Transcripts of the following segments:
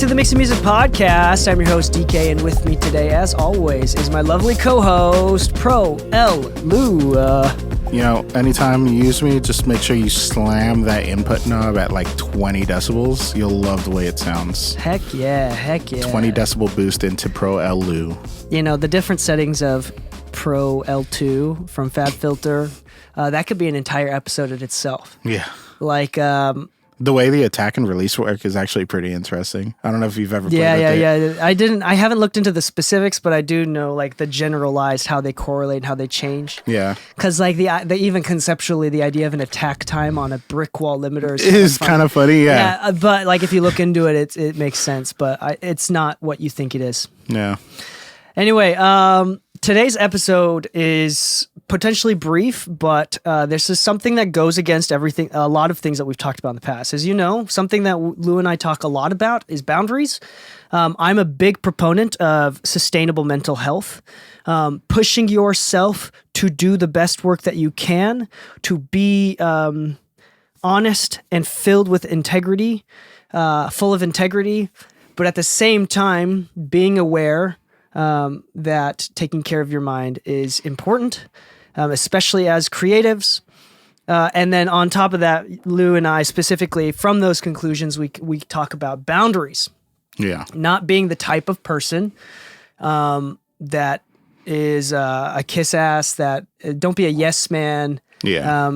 to the Mixing Music Podcast. I'm your host, Dee Kei, and with me today, as always, is my lovely co-host, Pro L Lu. Anytime you use me, just make sure you slam that input knob at like 20 decibels. You'll love the way it sounds. Heck yeah. 20 decibel boost into Pro L Lu. The different settings of Pro L2 from FabFilter, that could be an entire episode in itself. Yeah. The way the attack and release work is actually pretty interesting. I don't know if you've ever played with it. I haven't looked into the specifics, but I do know the generalized how they correlate and how they change. Yeah. Because even conceptually, the idea of an attack time on a brick wall limiter is kind of funny. Yeah. But if you look into it, it makes sense. But it's not what you think it is. Yeah. Anyway, today's episode is potentially brief, but this is something that goes against a lot of things that we've talked about in the past. As you know, something that Lou and I talk a lot about is boundaries. I'm a big proponent of sustainable mental health, pushing yourself to do the best work that you can, to be honest and filled with integrity, full of integrity, but at the same time, being aware that taking care of your mind is important, especially as creatives. And then on top of that, Lou and I specifically, from those conclusions, we talk about boundaries. Yeah. Not being the type of person that is a kiss ass, that don't be a yes man. Yeah.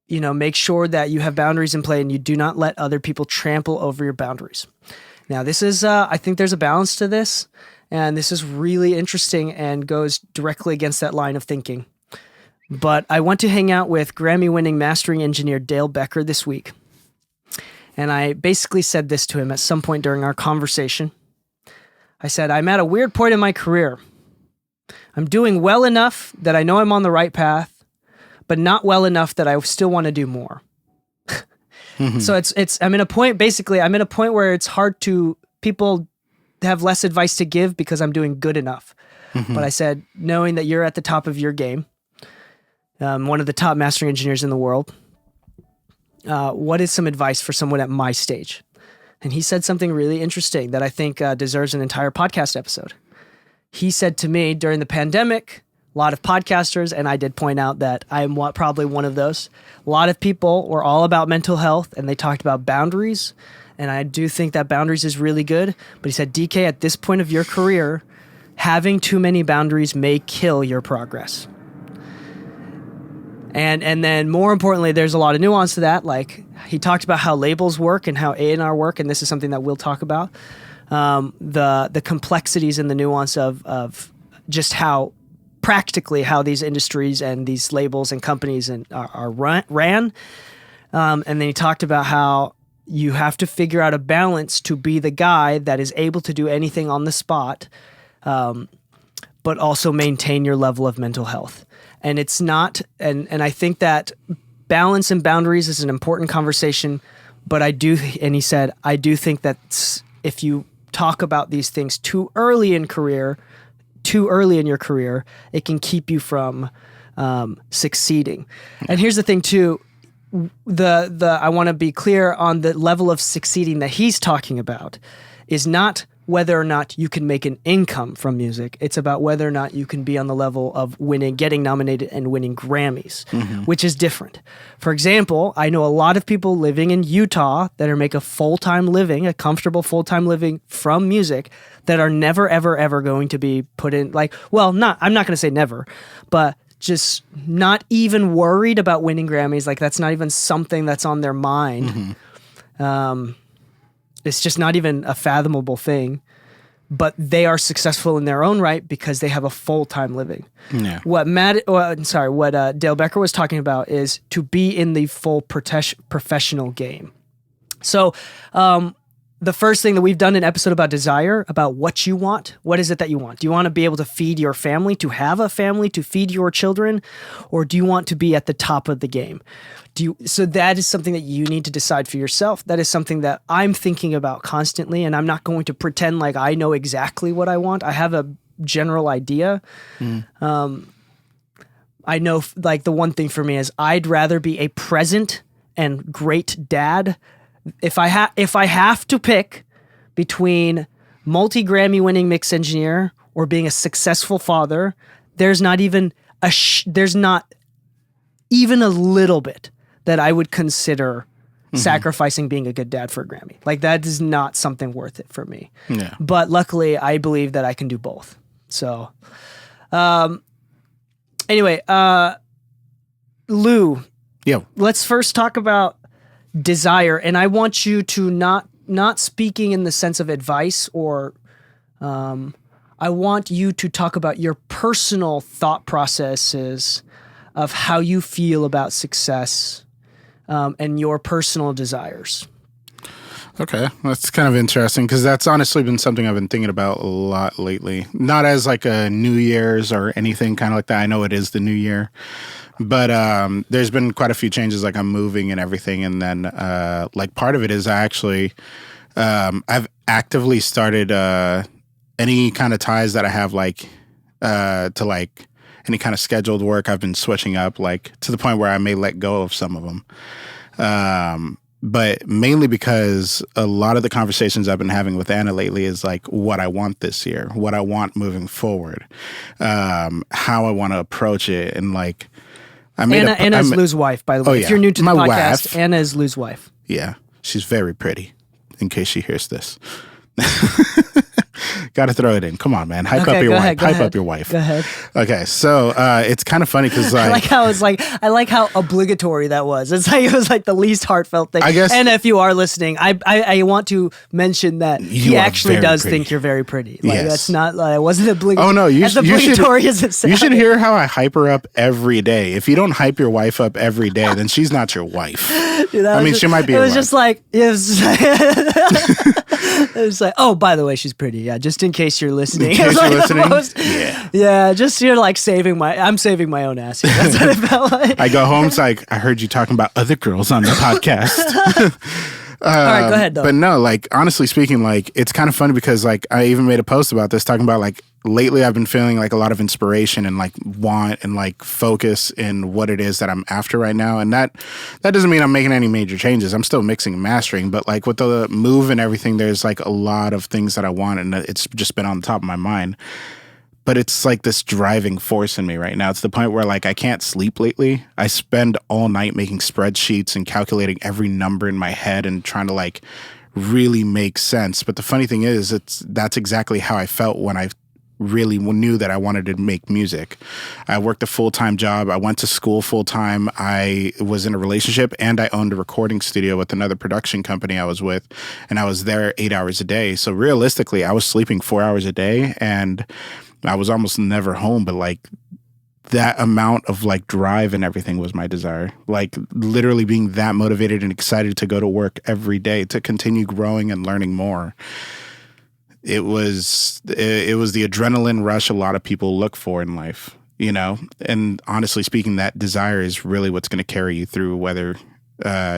Make sure that you have boundaries in play and you do not let other people trample over your boundaries. Now, this is, I think there's a balance to this. And this is really interesting and goes directly against that line of thinking. But I went to hang out with Grammy-winning mastering engineer Becker this week. And I basically said this to him at some point during our conversation. I said, I'm at a weird point in my career. I'm doing well enough that I know I'm on the right path, but not well enough that I still want to do more. Mm-hmm. So I'm in a point where it's hard to, people have less advice to give because I'm doing good enough. Mm-hmm. But I said, knowing that you're at the top of your game, one of the top mastering engineers in the world, what is some advice for someone at my stage? And he said something really interesting that I think deserves an entire podcast episode. He said to me during the pandemic, a lot of podcasters, and I did point out that I'm probably one of those, a lot of people were all about mental health and they talked about boundaries. And I do think that boundaries is really good. But he said, DK, at this point of your career, having too many boundaries may kill your progress. And then more importantly, there's a lot of nuance to that. Like he talked about how labels work and how A&R work. And this is something that we'll talk about. The complexities and the nuance of just how practically how these industries and these labels and companies are ran. And then he talked about how you have to figure out a balance to be the guy that is able to do anything on the spot, but also maintain your level of mental health. And it's not, and I think that balance and boundaries is an important conversation, but and he said, I do think that if you talk about these things too early in your career, it can keep you from succeeding. And here's the thing too, I want to be clear on the level of succeeding that he's talking about is not whether or not you can make an income from music. It's about whether or not you can be on the level of getting nominated and winning Grammys, which is different. For example, I know a lot of people living in Utah that are making a comfortable full-time living from music that are never, ever, ever going to be put in I'm not going to say never, but just not even worried about winning Grammys. That's not even something that's on their mind. Mm-hmm. It's just not even a fathomable thing, but they are successful in their own right because they have a full-time living. Yeah. What Dale Becker was talking about is to be in the full professional game. So, the first thing that we've done an episode about desire, about what you want. What is it that you want? Do you want to be able to feed your family, to have a family, to feed your children? Or do you want to be at the top of the game? So that is something that you need to decide for yourself. That is something that I'm thinking about constantly, and I'm not going to pretend like I know exactly what I want. I have a general idea. I know the one thing for me is I'd rather be a present and great dad. If I have to pick between multi-Grammy winning mix engineer or being a successful father. There's not even there's not even a little bit that I would consider sacrificing being a good dad for a Grammy. Like, that is not something worth it for me. Yeah. But luckily, I believe that I can do both. So, anyway, Lu, let's first talk about desire. And I want you to not speaking in the sense of advice or, I want you to talk about your personal thought processes of how you feel about success, and your personal desires. Okay, that's kind of interesting because that's honestly been something I've been thinking about a lot lately. Not as like a New Year's or anything kind of like that. I know it is the new year, but there's been quite a few changes. Like, I'm moving and everything, and then like part of it is I actually I've actively started any kind of ties that I have like to like any kind of scheduled work. I've been switching up, like, to the point where I may let go of some of them. But mainly because a lot of the conversations I've been having with Anna lately is like what I want this year, what I want moving forward, how I want to approach it. And like, Anna is Lu's wife, by the way. If you're new to the podcast, wife. Anna is Lu's wife. Yeah. She's very pretty, in case she hears this. Got to throw it in. Come on, man. Hype up your wife. Hype up your wife. Go ahead. Okay, so it's kind of funny because I like how obligatory that was. It's like, it was like the least heartfelt thing. I guess. And if you are listening, I want to mention that he actually does think you're very pretty. Like, yes. That's not like, it wasn't obligatory. Oh no, as obligatory as it sounds. You should hear how I hype her up every day. If you don't hype your wife up every day, then she's not your wife. Dude, she might be. It was just like it was like, oh, by the way, she's pretty. Yeah, just in case you're listening. In case you're listening. Yeah. Just you're like I'm saving my own ass here. That's what it felt like. I go home, it's like, I heard you talking about other girls on the podcast. All right, go ahead though. But no, like, honestly speaking, like, it's kind of funny because like I even made a post about this, talking about like lately I've been feeling like a lot of inspiration and like want and like focus in what it is that I'm after right now. And that doesn't mean I'm making any major changes. I'm still mixing and mastering, but like with the move and everything, there's like a lot of things that I want, and it's just been on the top of my mind. But it's like this driving force in me right now. It's the point where like I can't sleep lately. I spend all night making spreadsheets and calculating every number in my head and trying to like really make sense. But the funny thing is, that's exactly how I felt when I really knew that I wanted to make music. I worked a full-time job. I went to school full-time. I was in a relationship, and I owned a recording studio with another production company I was with, and I was there 8 hours a day. So realistically, I was sleeping 4 hours a day, and I was almost never home. But like, that amount of like drive and everything was my desire. Like, literally being that motivated and excited to go to work every day to continue growing and learning more. It was the adrenaline rush a lot of people look for in life, you know? And honestly speaking, that desire is really what's going to carry you through, whether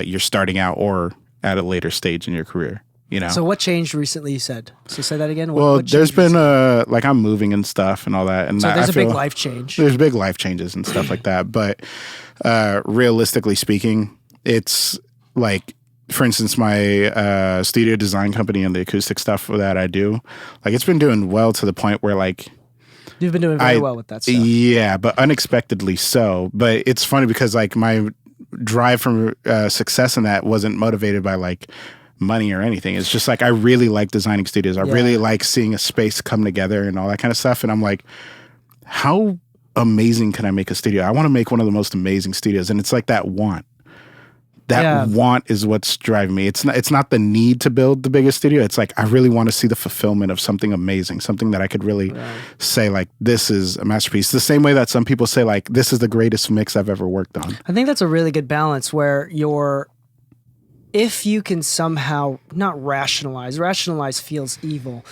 you're starting out or at a later stage in your career, you know? So what changed recently, you said? So say that again. What there's been like, I'm moving and stuff and all that. And so there's a big life change. There's big life changes and stuff like that. But realistically speaking, it's like, for instance, my studio design company and the acoustic stuff that I do, like, it's been doing well to the point where like, you've been doing very well with that stuff. Yeah, but unexpectedly so. But it's funny because like my drive from success in that wasn't motivated by like money or anything. It's just like, I really like designing studios. I really like seeing a space come together and all that kind of stuff. And I'm like, how amazing can I make a studio? I want to make one of the most amazing studios. And it's like that want. That want is what's driving me. It's not the need to build the biggest studio. It's like, I really want to see the fulfillment of something amazing, something that I could really say like, this is a masterpiece. The same way that some people say like, this is the greatest mix I've ever worked on. I think that's a really good balance where if you can somehow not rationalize feels evil,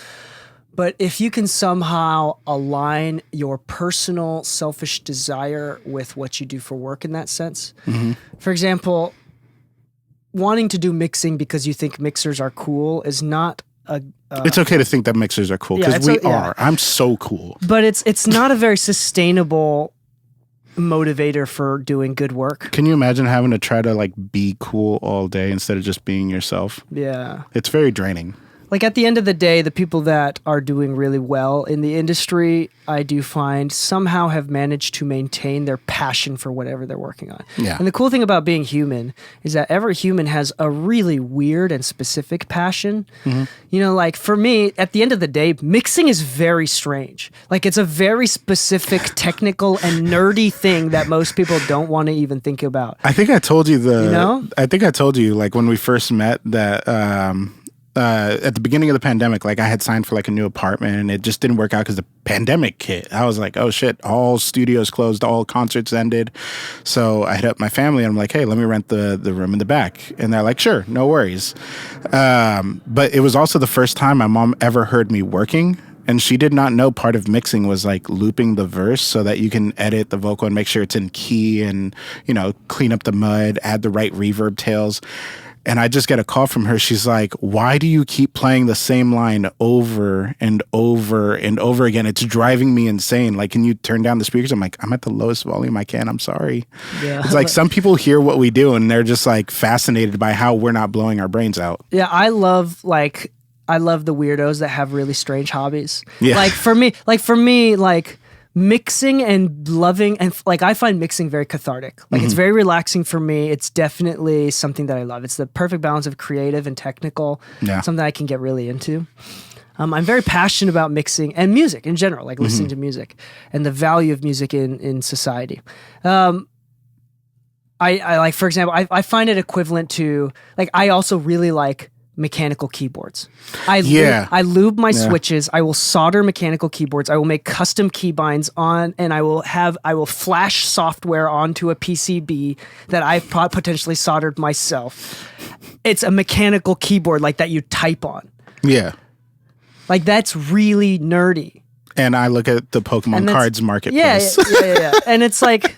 but if you can somehow align your personal selfish desire with what you do for work in that sense. Mm-hmm. For example, wanting to do mixing because you think mixers are cool is not it's okay to think that mixers are cool because we are. I'm so cool. But it's not a very sustainable motivator for doing good work. Can you imagine having to try to like be cool all day instead of just being yourself? Yeah. It's very draining. like at the end of the day, the people that are doing really well in the industry, I do find somehow have managed to maintain their passion for whatever they're working on. Yeah. And the cool thing about being human is that every human has a really weird and specific passion. Mm-hmm. You know, like for me, at the end of the day, mixing is very strange. Like it's a very specific, technical, and nerdy thing that most people don't want to even think about. I think I told you I think I told you like when we first met that at the beginning of the pandemic, like I had signed for like a new apartment and it just didn't work out because the pandemic hit. I was like, oh shit, all studios closed, all concerts ended. So I hit up my family and I'm like, hey, let me rent the room in the back. And they're like, sure, no worries. But it was also the first time my mom ever heard me working. And she did not know part of mixing was like looping the verse so that you can edit the vocal and make sure it's in key and, you know, clean up the mud, add the right reverb tails. And I just get a call from her. She's like, why do you keep playing the same line over and over and over again? It's driving me insane. Like, can you turn down the speakers? I'm like, I'm at the lowest volume I can. I'm sorry. Yeah. It's like some people hear what we do and they're just like fascinated by how we're not blowing our brains out. Yeah, I love the weirdos that have really strange hobbies. Yeah. Like for me, mixing and loving and like I find mixing very cathartic. Like it's very relaxing for me. It's definitely something that I love. It's the perfect balance of creative and technical. Yeah. Something I can get really into. I'm very passionate about mixing and music in general, like listening to music and the value of music in society. I like, for example, I find it equivalent to like I also really like mechanical keyboards. I lube my switches. I will solder mechanical keyboards. I will make custom keybinds on, and I will flash software onto a PCB that I've potentially soldered myself. It's a mechanical keyboard like that you type on. Yeah. Like that's really nerdy. And I look at the Pokemon cards marketplace. Yeah. And it's like,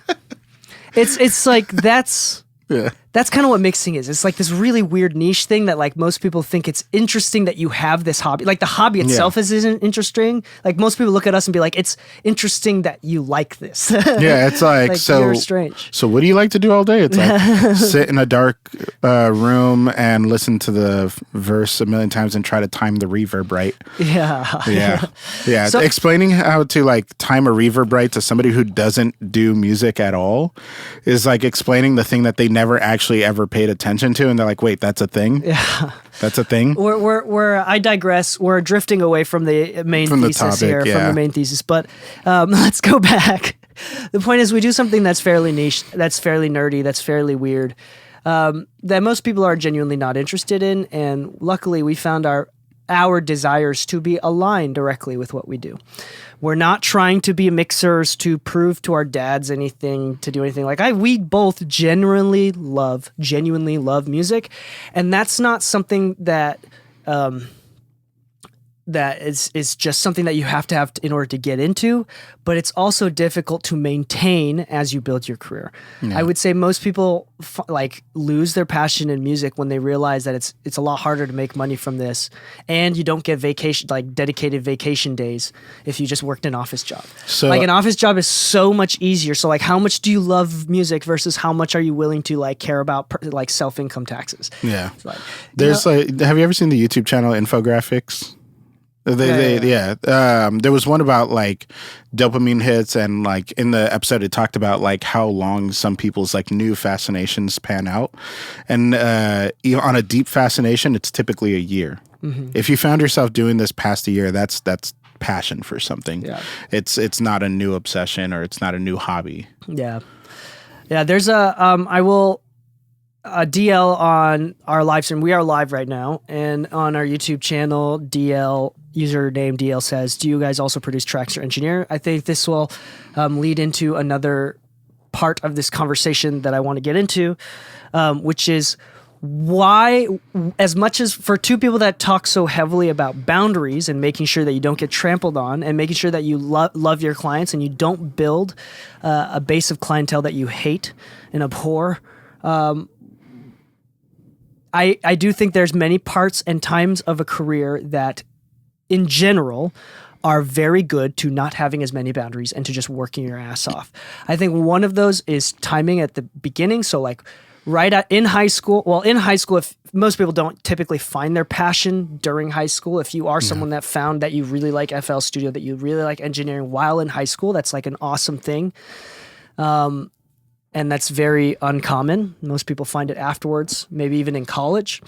it's like that's. Yeah. That's kind of what mixing is. It's like this really weird niche thing that like most people think it's interesting that you have this hobby. Like the hobby itself isn't interesting. Like most people look at us and be like, it's interesting that you like this. Yeah, it's like so you're strange. So what do you like to do all day? It's like sit in a dark room and listen to the verse a million times and try to time the reverb right. Yeah. So, explaining how to like time a reverb right to somebody who doesn't do music at all is like explaining the thing that they never actually ever paid attention to, and they're like, wait, that's a thing? Yeah. That's a thing? I digress. We're drifting away from the main thesis here, from the main thesis, but let's go back. The point is we do something that's fairly niche, that's fairly nerdy, that's fairly weird, that most people are genuinely not interested in, and luckily we found our desires to be aligned directly with what we do. We're not trying to be mixers to prove to our dads anything, to do anything. Like we both genuinely love music, and that's not something that that is just something that you have to have in order to get into, but it's also difficult to maintain as you build your career. Yeah. I would say most people lose their passion in music when they realize that it's a lot harder to make money from this, and you don't get dedicated vacation days if you just worked an office job. So like an office job is so much easier. So like how much do you love music versus how much are you willing to like care about self-income taxes? Yeah. There's have you ever seen the YouTube channel Infographics? There was one about like dopamine hits, and like in the episode it talked about like how long some people's like new fascinations pan out, and on a deep fascination it's typically a year. Mm-hmm. If you found yourself doing this past a year, that's passion for something. Yeah. It's not a new obsession, or it's not a new hobby. Yeah. There's a DL on our live stream. We are live right now, and on our YouTube channel, DL username DL says, "Do you guys also produce tracks or engineer?" I think this will lead into another part of this conversation that I want to get into, which is why, as much as for two people that talk so heavily about boundaries and making sure that you don't get trampled on, and making sure that you love your clients and you don't build a base of clientele that you hate and abhor. I do think there's many parts and times of a career that, in general, are very good to not having as many boundaries and to just working your ass off. I think one of those is timing at the beginning. So like in high school, if most people don't typically find their passion during high school. If you are someone that found that you really like FL Studio, that you really like engineering while in high school, that's like an awesome thing. And that's very uncommon. Most people find it afterwards, maybe even in college.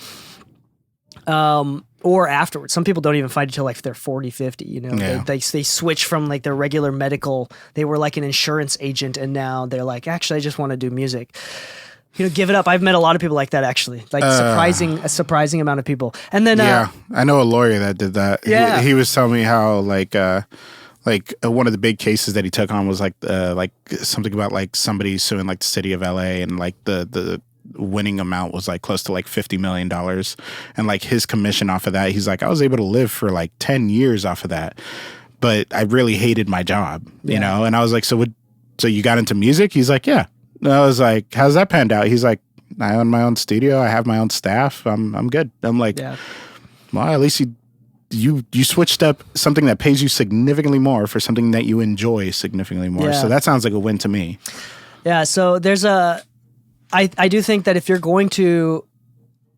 Or afterwards. Some people don't even find it till like they're 40, 50, you know. Yeah. They switch from like their regular medical, they were like an insurance agent, and now they're like, actually, I just want to do music. You know, give it up. I've met a lot of people like that, actually. Like a surprising amount of people. And then I know a lawyer that did that. Yeah. He was telling me how one of the big cases that he took on was like something about like somebody suing like the city of LA, and like the winning amount was like close to like $50 million. And like his commission off of that, he's like, I was able to live for like 10 years off of that. But I really hated my job, you know? And I was like, so you got into music? He's like, yeah. And I was like, how's that panned out? He's like, I own my own studio. I have my own staff. I'm good. I'm like, well, at least you switched up something that pays you significantly more for something that you enjoy significantly more. So that sounds like a win to me. Yeah. So there's I do think that if you're going to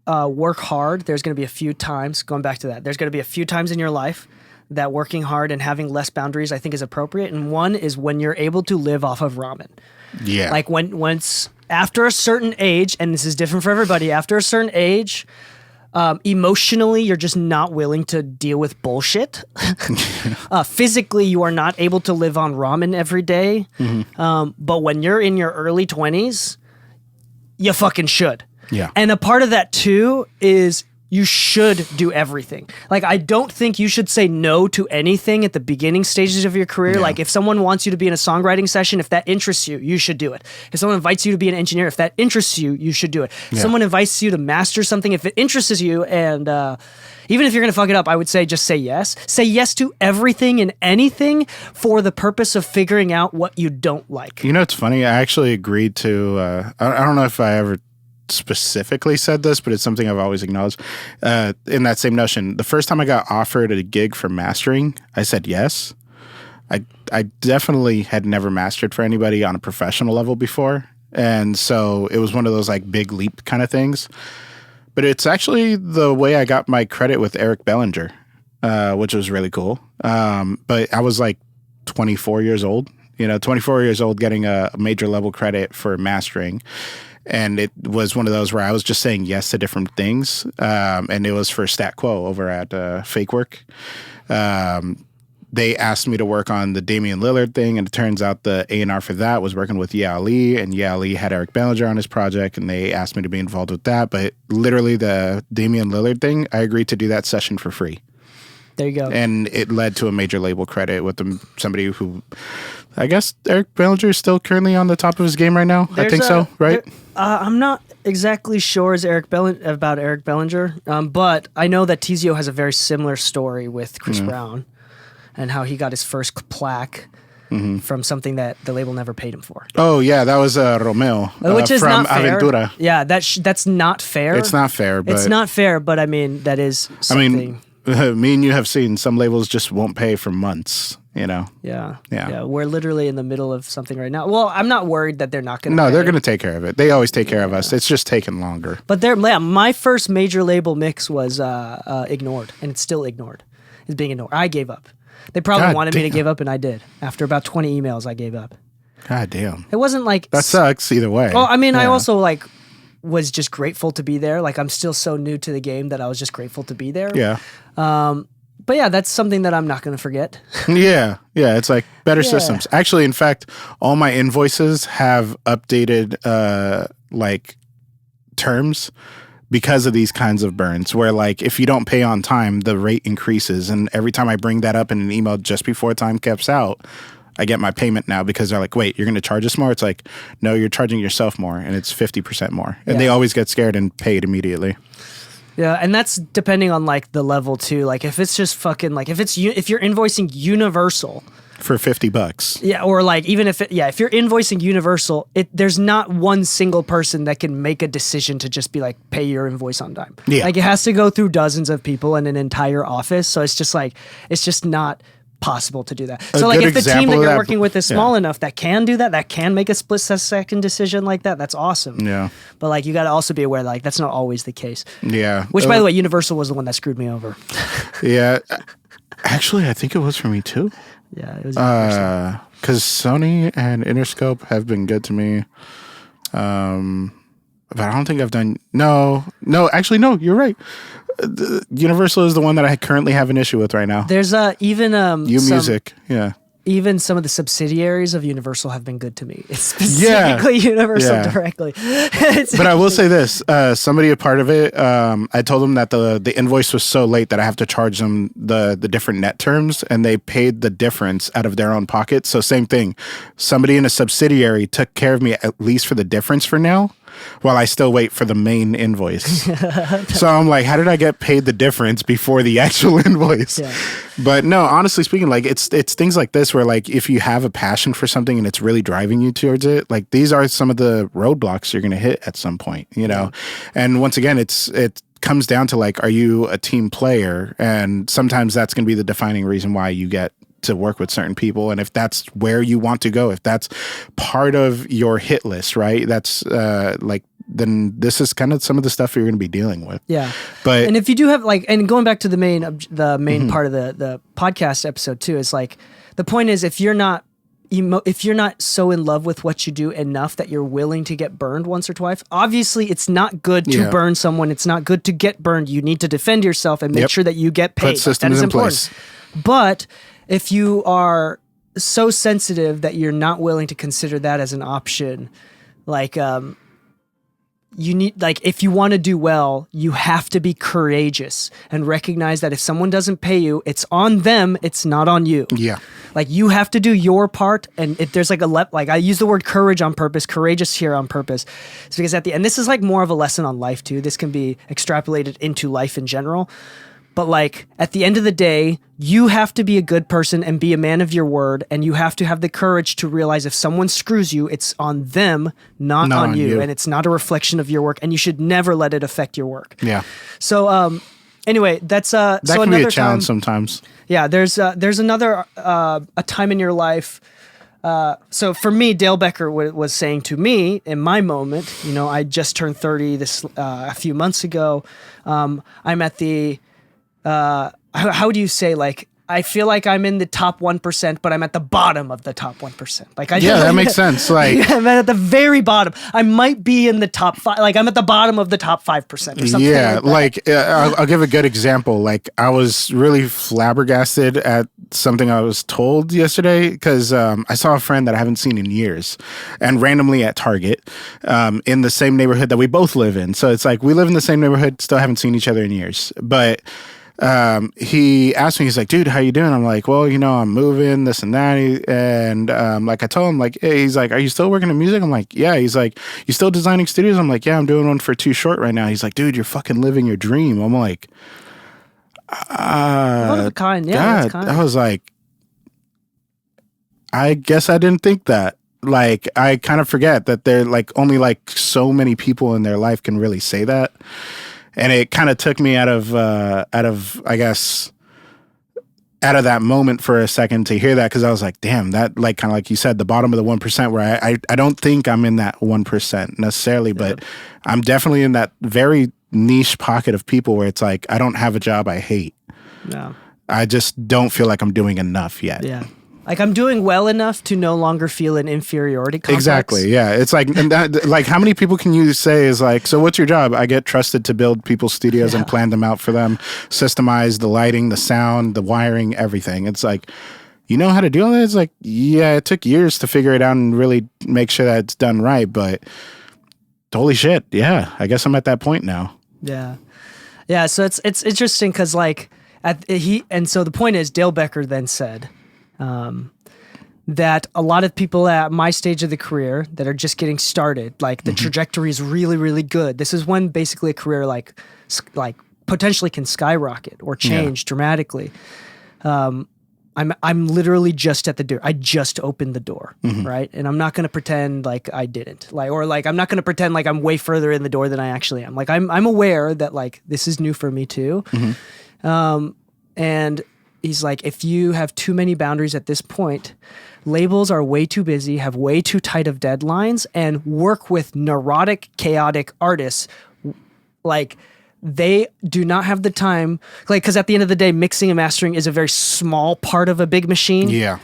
work hard, there's going to be a few times, going back to that, there's going to be a few times in your life that working hard and having less boundaries I think is appropriate. And one is when you're able to live off of ramen. Yeah. Like once after a certain age, and this is different for everybody, after a certain age, emotionally, you're just not willing to deal with bullshit. Physically, you are not able to live on ramen every day. But when you're in your early 20s, you fucking should. Yeah. And a part of that too is you should do everything. Like, I don't think you should say no to anything at the beginning stages of your career. Yeah. Like, if someone wants you to be in a songwriting session, if that interests you, you should do it. If someone invites you to be an engineer, if that interests you, you should do it. If someone invites you to master something, if it interests you, and even if you're going to fuck it up, I would say just say yes. Say yes to everything and anything for the purpose of figuring out what you don't like. You know, it's funny. I actually agreed to, I don't know if I ever specifically said this, but it's something I've always acknowledged. In that same notion, the first time I got offered a gig for mastering, I said yes. I definitely had never mastered for anybody on a professional level before. And so it was one of those like big leap kind of things. But it's actually the way I got my credit with Eric Bellinger, which was really cool. But I was like 24 years old, 24 years old getting a major level credit for mastering. And it was one of those where I was just saying yes to different things. And it was for Stat Quo over at Fake Work. They asked me to work on the Damian Lillard thing, and it turns out the A&R for that was working with Yeah Ali, and Yeah Ali had Eric Bellinger on his project, and they asked me to be involved with that. But literally the Damian Lillard thing, I agreed to do that session for free. There you go. And it led to a major label credit with somebody who, I guess Eric Bellinger is still currently on the top of his game right now. I think so, right? I'm not exactly sure about Eric Bellinger, but I know that Tizio has a very similar story with Chris Brown and how he got his first plaque from something that the label never paid him for. Oh, yeah, that was Romeo which is from not fair. Aventura. Yeah, that's not fair. It's not fair. But it's not fair, but I mean, that is something. Me and you have seen some labels just won't pay for months, Yeah. We're literally in the middle of something right now. Well, I'm not worried that they're not going to No, pay. they're going to take care of it. They always take care of us. It's just taking longer. But my first major label mix was ignored, and it's still ignored. It's being ignored. I gave up. They probably wanted me to give up, and I did. After about 20 emails, I gave up. God damn. It wasn't like... That sucks either way. Well, I mean, I also was just grateful to be there. Like, I'm still so new to the game that I was just grateful to be there. Yeah. But yeah, that's something that I'm not going to forget. Yeah. It's like better systems. Actually, in fact, all my invoices have updated terms because of these kinds of burns where like if you don't pay on time, the rate increases. And every time I bring that up in an email just before time caps out, I get my payment now because they're like, wait, you're going to charge us more? It's like, no, you're charging yourself more, and it's 50% more. And they always get scared and pay it immediately. Yeah, and that's depending on like the level too. Like if it's just fucking like if you're invoicing Universal for $50. Yeah, or like even if you're invoicing Universal, there's not one single person that can make a decision to just be like pay your invoice on time. Yeah. Like it has to go through dozens of people in an entire office. So it's just not possible to do that. So like if the team that you're working with is small enough that can do that can make a split second decision like that, that's awesome. Yeah. But like you got to also be aware that like that's not always the case. Yeah. Which by the way, Universal was the one that screwed me over. Yeah. Actually, I think it was for me too. Yeah, it was Universal. Because Sony and Interscope have been good to me. But I don't think I've done... No, actually, no, you're right. Universal is the one that I currently have an issue with right now. There's even... Music, yeah. Even some of the subsidiaries of Universal have been good to me. It's specifically Universal directly. But I will say this. Somebody a part of it, I told them that the invoice was so late that I have to charge them the different net terms, and they paid the difference out of their own pocket. So same thing. Somebody in a subsidiary took care of me at least for the difference for now, while I still wait for the main invoice. So I'm like, how did I get paid the difference before the actual invoice? Yeah. But no, honestly speaking, like it's things like this where like if you have a passion for something and it's really driving you towards it, like these are some of the roadblocks you're going to hit at some point, you know? And once again, it comes down to like, are you a team player? And sometimes that's going to be the defining reason why you get to work with certain people, and if that's where you want to go, if that's part of your hit list, right, that's like, then this is kind of some of the stuff you're going to be dealing with. Yeah. But and if you do have like, and going back to the main part of the podcast episode too, is like the point is if you're not so in love with what you do enough that you're willing to get burned once or twice, obviously it's not good to burn someone. It's not good to get burned. You need to defend yourself and make sure that you get paid. Put systems that is in important. place. But if you are so sensitive that you're not willing to consider that as an option, like you need, like if you want to do well, you have to be courageous and recognize that if someone doesn't pay you, it's on them, it's not on you. Yeah. Like you have to do your part, and if there's like like I use the word courage on purpose, courageous here on purpose. It's because at the end, this is like more of a lesson on life too. This can be extrapolated into life in general. But like at the end of the day, you have to be a good person and be a man of your word, and you have to have the courage to realize if someone screws you, it's on them, not on you, and it's not a reflection of your work, and you should never let it affect your work. Yeah. So anyway, that's that so can another be a challenge time, sometimes. Yeah, there's another a time in your life. So for me, Dale Becker was saying to me in my moment, you know, I just turned 30 a few months ago. I'm at the how do you say, like, I feel like I'm in the top 1%, but I'm at the bottom of the top 1%. Like, that makes sense. Like, I'm at the very bottom. I might be in the top 5. Like, I'm at the bottom of the top 5% or something. Yeah, like I'll give a good example. Like, I was really flabbergasted at something I was told yesterday because I saw a friend that I haven't seen in years, and randomly at Target, in the same neighborhood that we both live in. So it's like we live in the same neighborhood, still haven't seen each other in years, but. He asked me, he's like, dude, how you doing? I'm like, well, you know, I'm moving, this and that. And, like I told him, like, hey, he's like, are you still working in music? I'm like, yeah. He's like, you still designing studios? I'm like, yeah, I'm doing one for Too Short right now. He's like, dude, you're fucking living your dream. I'm like, one of a kind. Yeah. God. I was like, I guess I didn't think that. Like, I kind of forget that they're like only like so many people in their life can really say that. And it kind of took me out of I guess out of that moment for a second to hear that, because I was like, damn, that, like, kind of like you said, the bottom of the 1%, where I don't think I'm in that 1% necessarily, but I'm definitely in that very niche pocket of people where it's like I don't have a job I hate. No. I just don't feel like I'm doing enough yet. Yeah. Like, I'm doing well enough to no longer feel an inferiority complex. Exactly, yeah. It's like, and that, like, how many people can you say is like, so what's your job? I get trusted to build people's studios and plan them out for them, systemize the lighting, the sound, the wiring, everything. It's like, you know how to do all that? It's like, yeah, it took years to figure it out and really make sure that it's done right, but holy shit, yeah, I guess I'm at that point now. Yeah. Yeah, so it's interesting because, like, so the point is, Dale Becker then said, that a lot of people at my stage of the career that are just getting started, like the trajectory is really, really good. This is when basically a career like potentially can skyrocket or change dramatically. I'm literally just at the door. I just opened the door, right? And I'm not going to pretend like I didn't, I'm not going to pretend like I'm way further in the door than I actually am. Like, I'm aware that, like, this is new for me too. And he's like, if you have too many boundaries at this point, labels are way too busy, have way too tight of deadlines, and work with neurotic, chaotic artists. Like, they do not have the time, like, because at the end of the day, mixing and mastering is a very small part of a big machine. Yeah.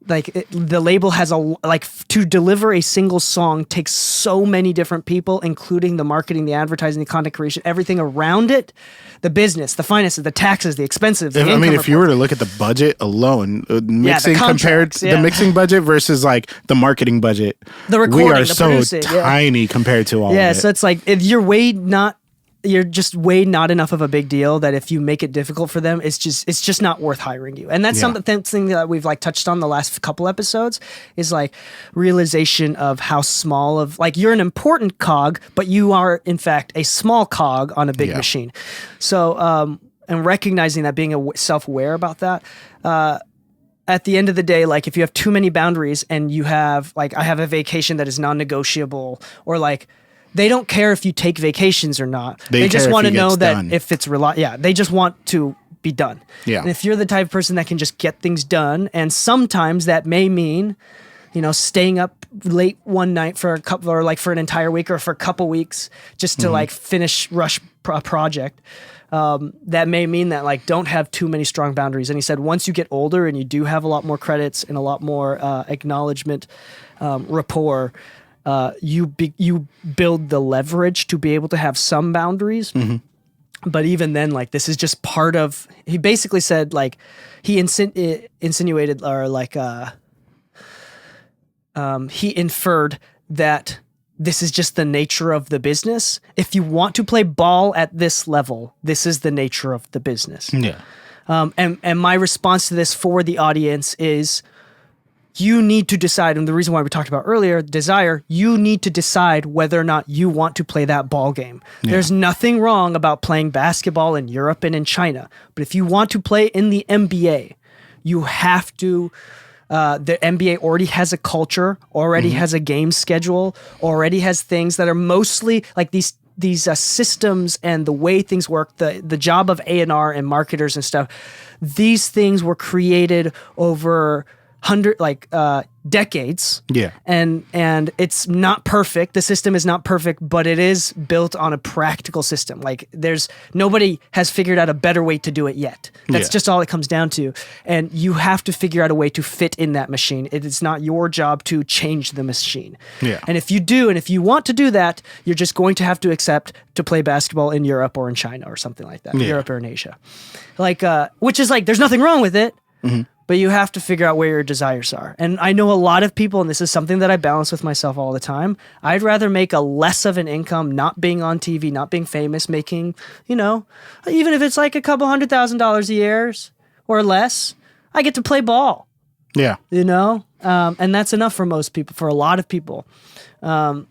The label has to deliver a single song takes so many different people, including the marketing, the advertising, the content creation, everything around it, the business, the finances, the taxes, the expenses. If you were to look at the budget alone, mixing compared the mixing budget versus like the marketing budget, the recording, we are the so producing, tiny compared to all of it. Yeah, so it's like if you're just way not enough of a big deal that if you make it difficult for them, it's just not worth hiring you. And that's something that we've like touched on the last couple episodes is like realization of how small of like you're an important cog, but you are in fact a small cog on a big machine. So and recognizing that, being self-aware about that. At the end of the day, like if you have too many boundaries and you have like I have a vacation that is non-negotiable, or like they don't care if you take vacations or not. They just want to know that if it's they just want to be done. Yeah. And if you're the type of person that can just get things done, and sometimes that may mean, staying up late one night for a couple, or like for an entire week or for a couple weeks just to like rush a project. That may mean that like don't have too many strong boundaries. And he said once you get older and you do have a lot more credits and a lot more acknowledgement, rapport, you build the leverage to be able to have some boundaries. But even then, like, this is just part of, he basically said, like, he insinuated, or like, he inferred that this is just the nature of the business. If you want to play ball at this level, this is the nature of the business. Yeah. And my response to this for the audience is, you need to decide, and the reason why we talked about earlier, desire, you need to decide whether or not you want to play that ball game. Yeah. There's nothing wrong about playing basketball in Europe and in China, but if you want to play in the NBA, you have to, the NBA already has a culture, already has a game schedule, already has things that are mostly like these systems and the way things work, the job of A&R and marketers and stuff. These things were created over decades. Yeah. And it's not perfect. The system is not perfect, but it is built on a practical system. Like nobody has figured out a better way to do it yet. That's just all it comes down to. And you have to figure out a way to fit in that machine. It is not your job to change the machine. Yeah. And if you do, and if you want to do that, you're just going to have to accept to play basketball in Europe or in China or something like that. Yeah. Europe or in Asia. Like, which is like, there's nothing wrong with it. But you have to figure out where your desires are. And I know a lot of people, and this is something that I balance with myself all the time, I'd rather make a less of an income not being on TV, not being famous, making, even if it's like a couple $100,000 a year or less, I get to play ball. Yeah. And that's enough for most people, for a lot of people. And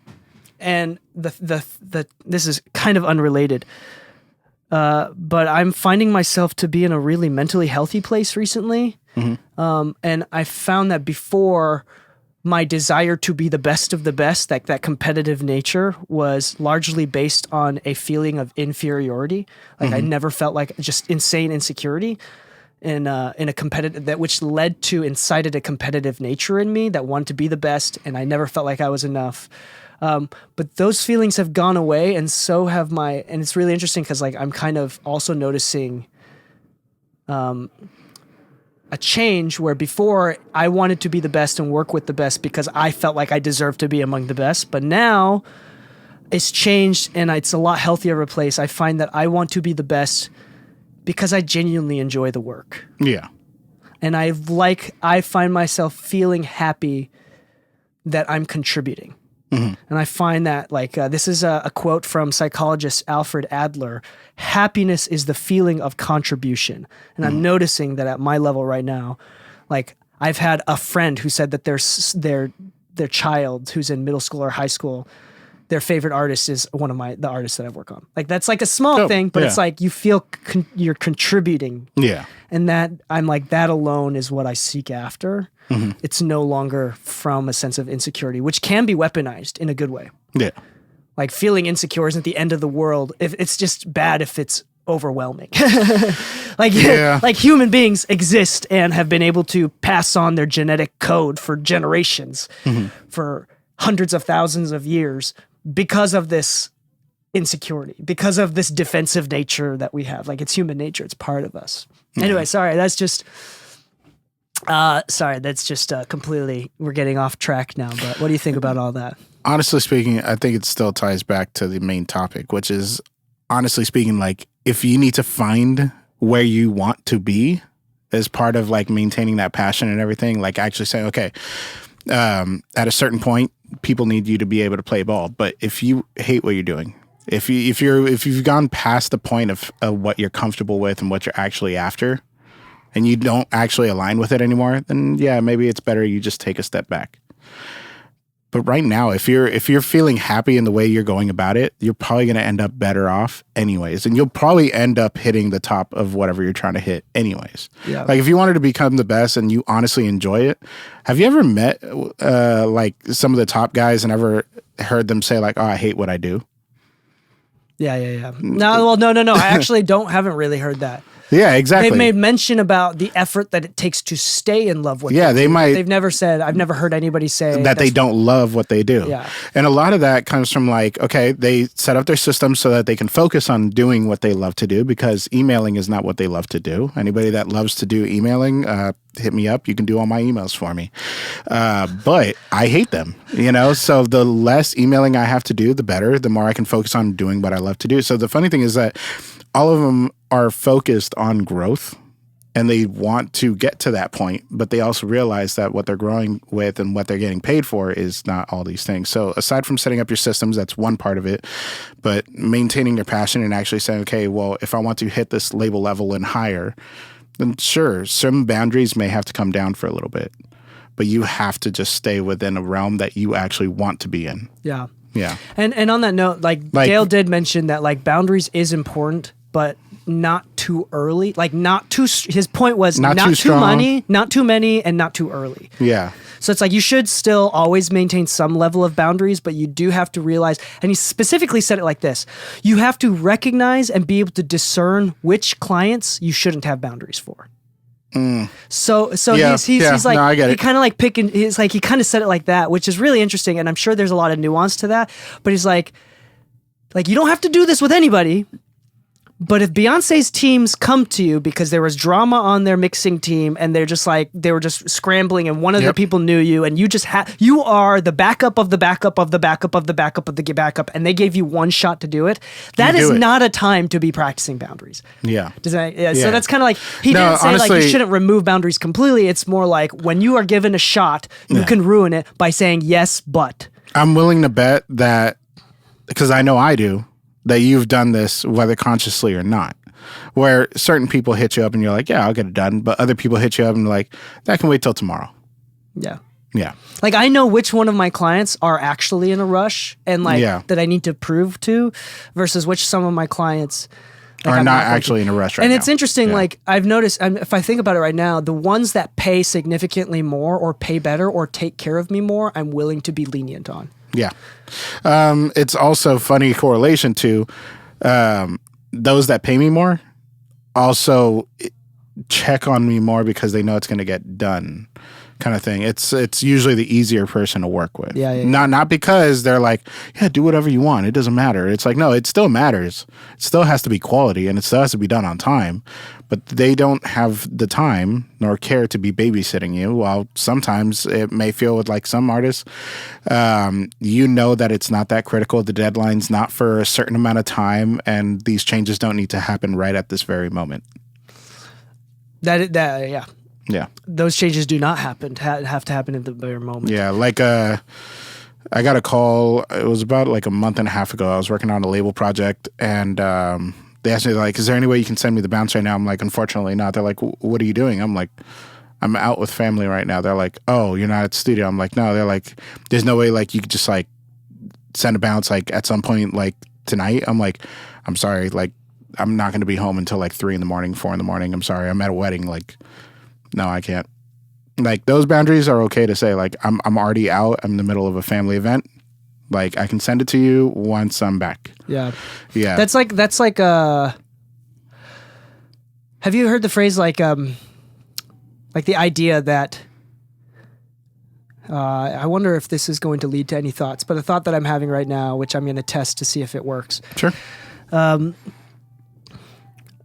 this is kind of unrelated. But I'm finding myself to be in a really mentally healthy place recently. And I found that before, my desire to be the best of the best, that competitive nature, was largely based on a feeling of inferiority. Like I never felt like just insane insecurity in a competitive, which incited a competitive nature in me that wanted to be the best. And I never felt like I was enough. But those feelings have gone away, and so have and it's really interesting because like I'm kind of also noticing a change where before I wanted to be the best and work with the best because I felt like I deserved to be among the best, but now it's changed and it's a lot healthier of a place. I find that I want to be the best because I genuinely enjoy the work. Yeah. And I find myself feeling happy that I'm contributing. And I find that this is a quote from psychologist Alfred Adler: happiness is the feeling of contribution. And I'm noticing that at my level right now, like I've had a friend who said that their child who's in middle school or high school, their favorite artist is one of the artists that I work on. Like that's like a small thing, but it's like you feel you're contributing. Yeah. And that I'm like, that alone is what I seek after. It's no longer from a sense of insecurity, which can be weaponized in a good way. Yeah. Like feeling insecure isn't the end of the world. If it's just bad if it's overwhelming. Like human beings exist and have been able to pass on their genetic code for generations, for hundreds of thousands of years because of this insecurity, because of this defensive nature that we have. Like, it's human nature. It's part of us. Anyway, sorry. That's just completely, we're getting off track now, but what do you think about all that? Honestly speaking, I think it still ties back to the main topic, which is, honestly speaking, like, if you need to find where you want to be as part of like maintaining that passion and everything, like actually saying, okay, at a certain point, people need you to be able to play ball. But if you hate what you're doing, if you've gone past the point of what you're comfortable with and what you're actually after, and you don't actually align with it anymore, then yeah, maybe it's better you just take a step back. But right now, if you're feeling happy in the way you're going about it, you're probably going to end up better off anyways. And you'll probably end up hitting the top of whatever you're trying to hit anyways. Yeah. Like, if you wanted to become the best and you honestly enjoy it, have you ever met like some of the top guys and ever heard them say like, oh, I hate what I do? Yeah. No. I actually haven't really heard that. Yeah, exactly. They've made mention about the effort that it takes to stay in love with it. They've never said, I've never heard anybody say that they don't love what they do. Yeah. And a lot of that comes from like, okay, they set up their system so that they can focus on doing what they love to do, because emailing is not what they love to do. Anybody that loves to do emailing, hit me up. You can do all my emails for me. But I hate them, so the less emailing I have to do, the better, the more I can focus on doing what I love to do. So the funny thing is that all of them are focused on growth and they want to get to that point, but they also realize that what they're growing with and what they're getting paid for is not all these things. So aside from setting up your systems, that's one part of it, but maintaining your passion and actually saying, okay, well, if I want to hit this label level and higher, then sure, some boundaries may have to come down for a little bit, but you have to just stay within a realm that you actually want to be in. Yeah. Yeah. And on that note, like Dale did mention that like boundaries is important, but not too early. Like his point was not too many, not too many, and not too early. Yeah. So it's like you should still always maintain some level of boundaries, but you do have to realize, and he specifically said it like this, you have to recognize and be able to discern which clients you shouldn't have boundaries for. So yeah, he's like, no, I get he it. kind of like he kind of said it like that, which is really interesting. And I'm sure there's a lot of nuance to that, but he's like you don't have to do this with anybody. But if Beyonce's teams come to you because there was drama on their mixing team and they were just scrambling and one of the people knew you and you are the backup of the backup of the backup of the backup of the backup and they gave you one shot to do it, that is not a time to be practicing boundaries. Yeah. So that's kind of like, he didn't say honestly, like you shouldn't remove boundaries completely. It's more like when you are given a shot, you can ruin it by saying yes, but. I'm willing to bet that, because I know I do, that you've done this whether consciously or not, where certain people hit you up and you're like, yeah, I'll get it done. But other people hit you up and like, that can wait till tomorrow. Yeah. Yeah. Like I know which one of my clients are actually in a rush and like that I need to prove to versus which some of my clients are not actually in a rush right now. And it's interesting, like I've noticed, if I think about it right now, the ones that pay significantly more or pay better or take care of me more, I'm willing to be lenient on. Yeah. It's also funny correlation to those that pay me more also check on me more because they know it's going to get done, kind of thing. It's usually the easier person to work with. Not because they're like, yeah, do whatever you want. It doesn't matter. It's like, no, it still matters. It still has to be quality and it still has to be done on time. But they don't have the time nor care to be babysitting you. While sometimes it may feel with like some artists, that it's not that critical. The deadline's not for a certain amount of time and these changes don't need to happen right at this very moment. Yeah. Those changes do not have to happen at the very moment. Yeah, like I got a call, it was about like a month and a half ago. I was working on a label project and they asked me like, is there any way you can send me the bounce right now? I'm like, unfortunately not. They're like, what are you doing? I'm like, I'm out with family right now. They're like, oh, you're not at the studio. I'm like, no. They're like, there's no way like you could just like send a bounce like at some point like tonight. I'm like, I'm sorry, like I'm not going to be home until like 3 a.m, 4 a.m. I'm sorry, I'm at a wedding. Like, no, I can't. Like those boundaries are okay to say. Like I'm already out. I'm in the middle of a family event. Like I can send it to you once I'm back. Yeah. Yeah. That's like Have you heard the phrase like the idea that I wonder if this is going to lead to any thoughts, but a thought that I'm having right now, which I'm going to test to see if it works. Sure.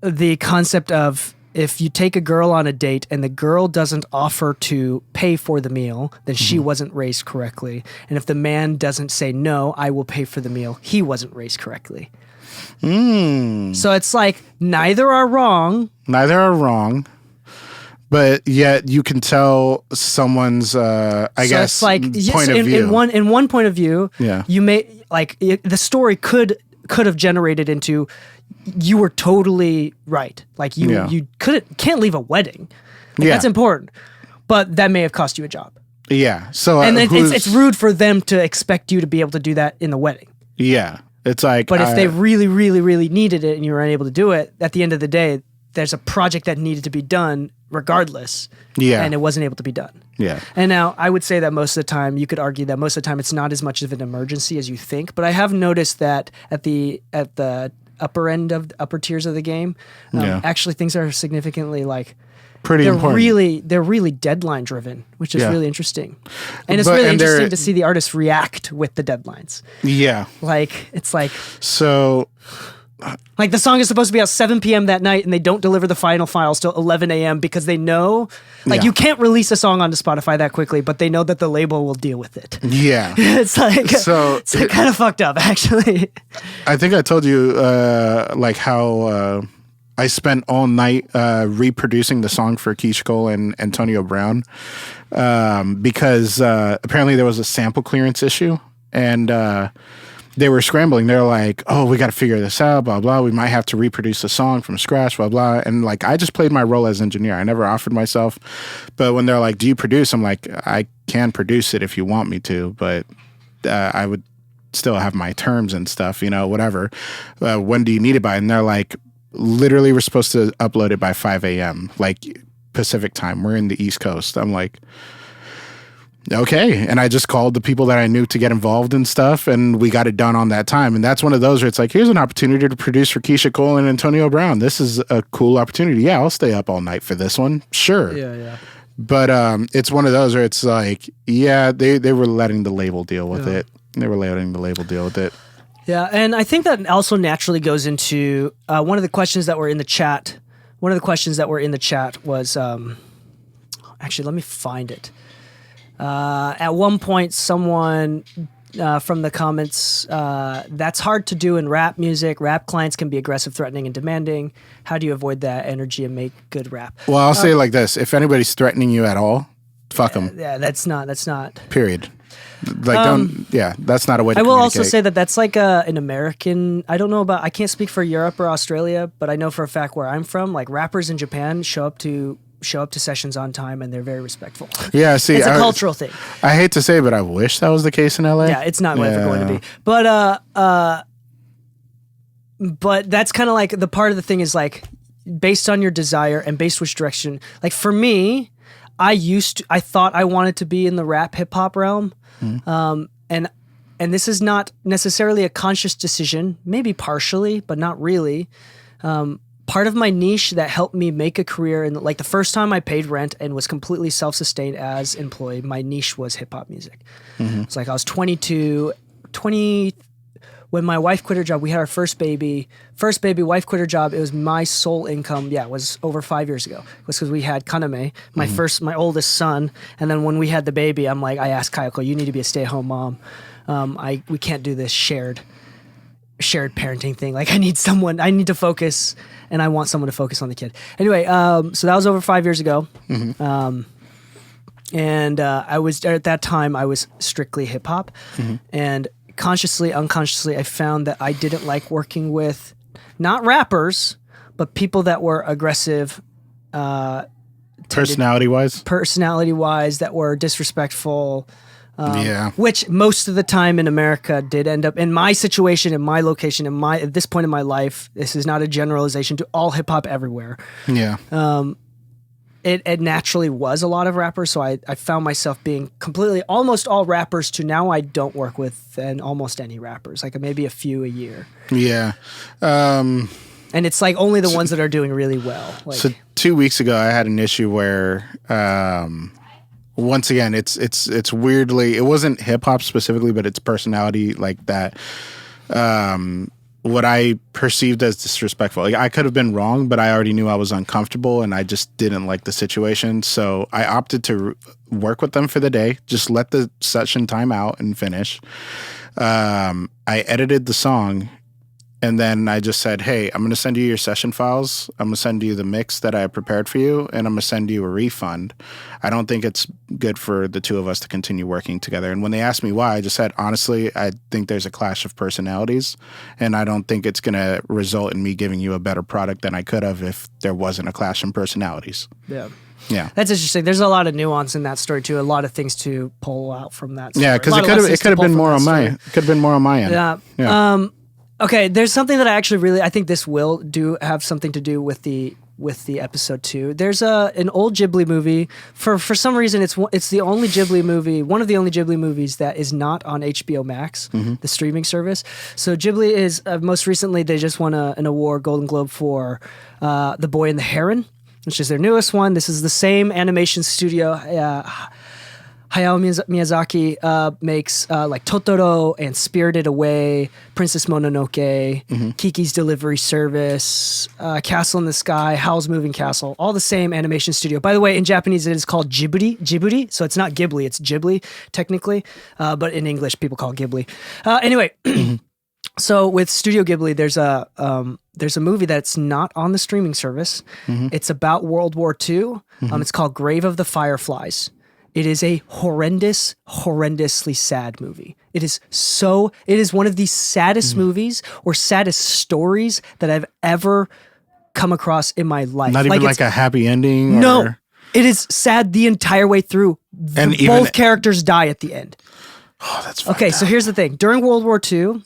The concept of if you take a girl on a date and the girl doesn't offer to pay for the meal, then she wasn't raised correctly. And if the man doesn't say, no, I will pay for the meal, he wasn't raised correctly. So it's like neither are wrong. Neither are wrong. But yet you can tell someone's, I guess, it's like, point of view. In one point of view, Yeah. you may the story could have generated into you were totally right. Like you can't leave a wedding. Like, that's important. But that may have cost you a job. Yeah. So and it's rude for them to expect you to be able to do that in the wedding. Yeah. It's like, but if they really, really, really needed it and you were unable to do it, at the end of the day, there's a project that needed to be done regardless. Yeah. And it wasn't able to be done. Yeah. And now I would say that most of the time, you could argue that most of the time it's not as much of an emergency as you think. But I have noticed that at the upper end of the upper tiers of the game, actually things are significantly like pretty important. They're really deadline driven, which is really interesting. And it's really interesting to see the artists react with the deadlines. Yeah. Like it's like so. Like the song is supposed to be out 7 p.m. that night and they don't deliver the final files till 11 a.m. because they know you can't release a song onto Spotify that quickly, but they know that the label will deal with it. Yeah. It's kind of fucked up actually. I think I told you like how I spent all night reproducing the song for Keyshia Cole and Antonio Brown because apparently there was a sample clearance issue and they were scrambling. They're like, oh, we got to figure this out, blah, blah. We might have to reproduce the song from scratch, blah, blah. And like, I just played my role as engineer. I never offered myself. But when they're like, do you produce? I'm like, I can produce it if you want me to, but I would still have my terms and stuff, whatever. When do you need it by? And they're like, literally, we're supposed to upload it by 5 a.m., like Pacific time. We're in the East Coast. I'm like, okay. And I just called the people that I knew to get involved and stuff, and we got it done on that time. And that's one of those where it's like, here's an opportunity to produce for Keyshia Cole and Antonio Brown. This is a cool opportunity. Yeah, I'll stay up all night for this one. Sure. Yeah. But it's one of those where it's like, yeah, they were letting the label deal with it. They were letting the label deal with it. Yeah, and I think that also naturally goes into one of the questions that were in the chat. One of the questions that were in the chat was, actually, let me find it. At one point, someone from the comments, that's hard to do in rap music. Rap clients can be aggressive, threatening, and demanding. How do you avoid that energy and make good rap? Well, I'll say it like this. If anybody's threatening you at all, fuck them. Yeah, that's not. Period. Like, that's not a way to I will communicate. also say that that's like an American, I don't know about, I can't speak for Europe or Australia, but I know for a fact where I'm from, like rappers in Japan show up to sessions on time and they're very respectful. Yeah, see, it's a cultural thing. I hate to say it, but I wish that was the case in LA. Yeah, it's not ever going to be. But that's kind of like the part of the thing is like based on your desire and based which direction. Like for me, I thought I wanted to be in the rap hip hop realm. And this is not necessarily a conscious decision, maybe partially, but not really. Part of my niche that helped me make a career, and like the first time I paid rent and was completely self-sustained as employed, my niche was hip-hop music. It's like I was 20, when my wife quit her job. We had our first baby, wife quit her job. It was my sole income. Yeah, it was over 5 years ago. It was because we had Kaname, my oldest son. And then when we had the baby, I asked Kayako, you need to be a stay-at-home mom. We can't do this shared parenting thing. Like I need to focus, and I want someone to focus on the kid. Anyway, so that was over 5 years ago. And I was at that time I was strictly hip hop, and consciously, unconsciously, I found that I didn't like working with not rappers, but people that were aggressive, personality wise, that were disrespectful. Which most of the time in America did end up in my situation, in my location, at this point in my life. This is not a generalization to all hip hop everywhere. Yeah. It naturally was a lot of rappers, so I found myself being completely almost all rappers to now I don't work with almost any rappers, like maybe a few a year. Yeah. And it's like only the ones that are doing really well. Like, so 2 weeks ago, I had an issue where, once again, it's weirdly, it wasn't hip hop specifically, but it's personality like that. What I perceived as disrespectful. Like, I could have been wrong, but I already knew I was uncomfortable and I just didn't like the situation. So I opted to work with them for the day, just let the session time out and finish. I edited the song. And then I just said, hey, I'm going to send you your session files. I'm going to send you the mix that I prepared for you, and I'm going to send you a refund. I don't think it's good for the two of us to continue working together. And when they asked me why, I just said, honestly, I think there's a clash of personalities, and I don't think it's going to result in me giving you a better product than I could have if there wasn't a clash in personalities. Yeah. Yeah, that's interesting. There's a lot of nuance in that story too. A lot of things to pull out from that story. Yeah, because it could have been more on my end. Yeah. Okay, there's something that I think this will have something to do with the episode too. There's an old Ghibli movie. For some reason, it's the only Ghibli movie, one of the only Ghibli movies that is not on HBO Max, the streaming service. So Ghibli is most recently they just won an award, Golden Globe, for The Boy and the Heron, which is their newest one. This is the same animation studio. Hayao Miyazaki makes like Totoro and Spirited Away, Princess Mononoke, Kiki's Delivery Service, Castle in the Sky, Howl's Moving Castle, all the same animation studio. By the way, in Japanese it is called Ghibli, so it's not Ghibli, it's Ghibli technically, but in English people call it Ghibli. Anyway, so with Studio Ghibli, there's a movie that's not on the streaming service. It's about World War II. It's called Grave of the Fireflies. It is a horrendously sad movie. It is one of the saddest movies or saddest stories that I've ever come across in my life. Not even like a happy ending? No. It is sad the entire way through. And both characters die at the end. Oh, that's okay, so here's the thing. During World War II,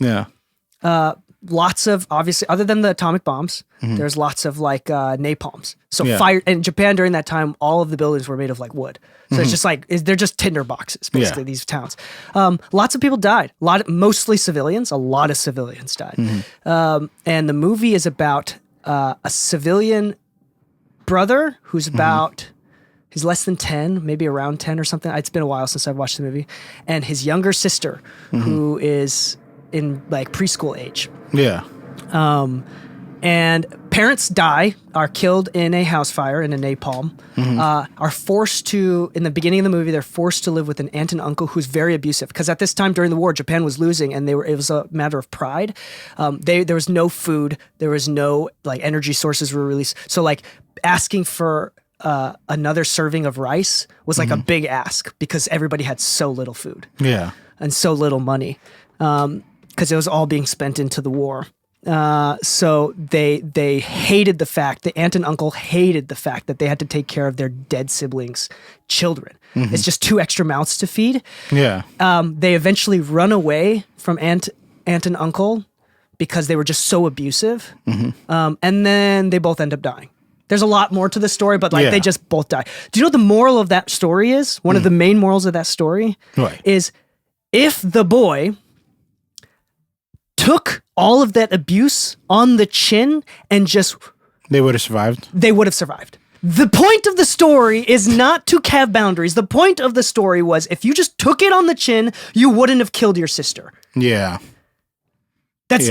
lots of, obviously, other than the atomic bombs, there's lots of like napalms. So fire, and Japan during that time, all of the buildings were made of like wood. So it's just like, they're just tinder boxes, basically, these towns. Lots of people died. Mostly civilians. A lot of civilians died. And the movie is about a civilian brother who's about, he's less than 10, maybe around 10 or something. It's been a while since I've watched the movie. And his younger sister, who is in like preschool age. Yeah. And parents are killed in a house fire, in a napalm, are forced to, in the beginning of the movie, they're forced to live with an aunt and uncle who's very abusive. Because at this time during the war, Japan was losing and it was a matter of pride. There was no food. There was no like energy sources were released. So like asking for another serving of rice was like a big ask because everybody had so little food. Yeah. And so little money. Because it was all being spent into the war. So they hated the fact, the aunt and uncle hated the fact that they had to take care of their dead siblings' children. It's just 2 extra mouths to feed. Yeah. They eventually run away from aunt and uncle because they were just so abusive. And then they both end up dying. There's a lot more to the story, but like they just both die. Do you know what the moral of that story is? One of the main morals of that story is if the boy took all of that abuse on the chin and just... They would have survived? They would have survived. The point of the story is not to have boundaries. The point of the story was if you just took it on the chin, you wouldn't have killed your sister. Yeah. That's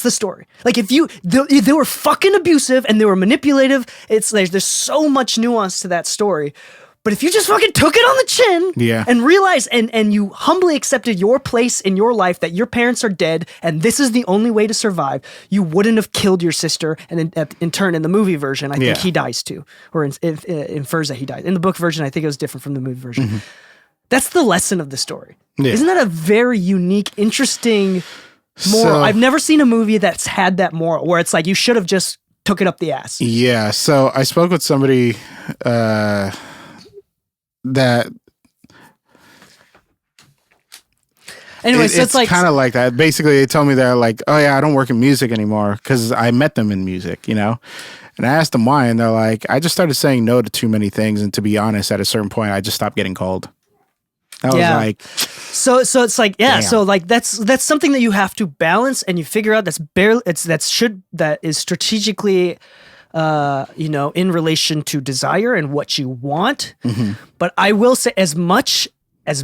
the story. Like if they were fucking abusive and they were manipulative, it's like there's so much nuance to that story. But if you just fucking took it on the chin and realized and you humbly accepted your place in your life that your parents are dead and this is the only way to survive, you wouldn't have killed your sister. And in turn, in the movie version, I think he dies too. Or infers that he dies. In the book version, I think it was different from the movie version. That's the lesson of the story. Yeah. Isn't that a very unique, interesting moral? I've never seen a movie that's had that moral where it's like you should have just took it up the ass. Yeah. So I spoke with somebody... that anyway, so it's like kind of like that. Basically, they told me they're like, oh yeah, I don't work in music anymore because I met them in music, And I asked them why, and they're like, I just started saying no to too many things, and to be honest, at a certain point, I just stopped getting called. I was like, so it's like, yeah, damn. so like that's something that you have to balance and you figure out that is strategically in relation to desire and what you want. But I will say, as much as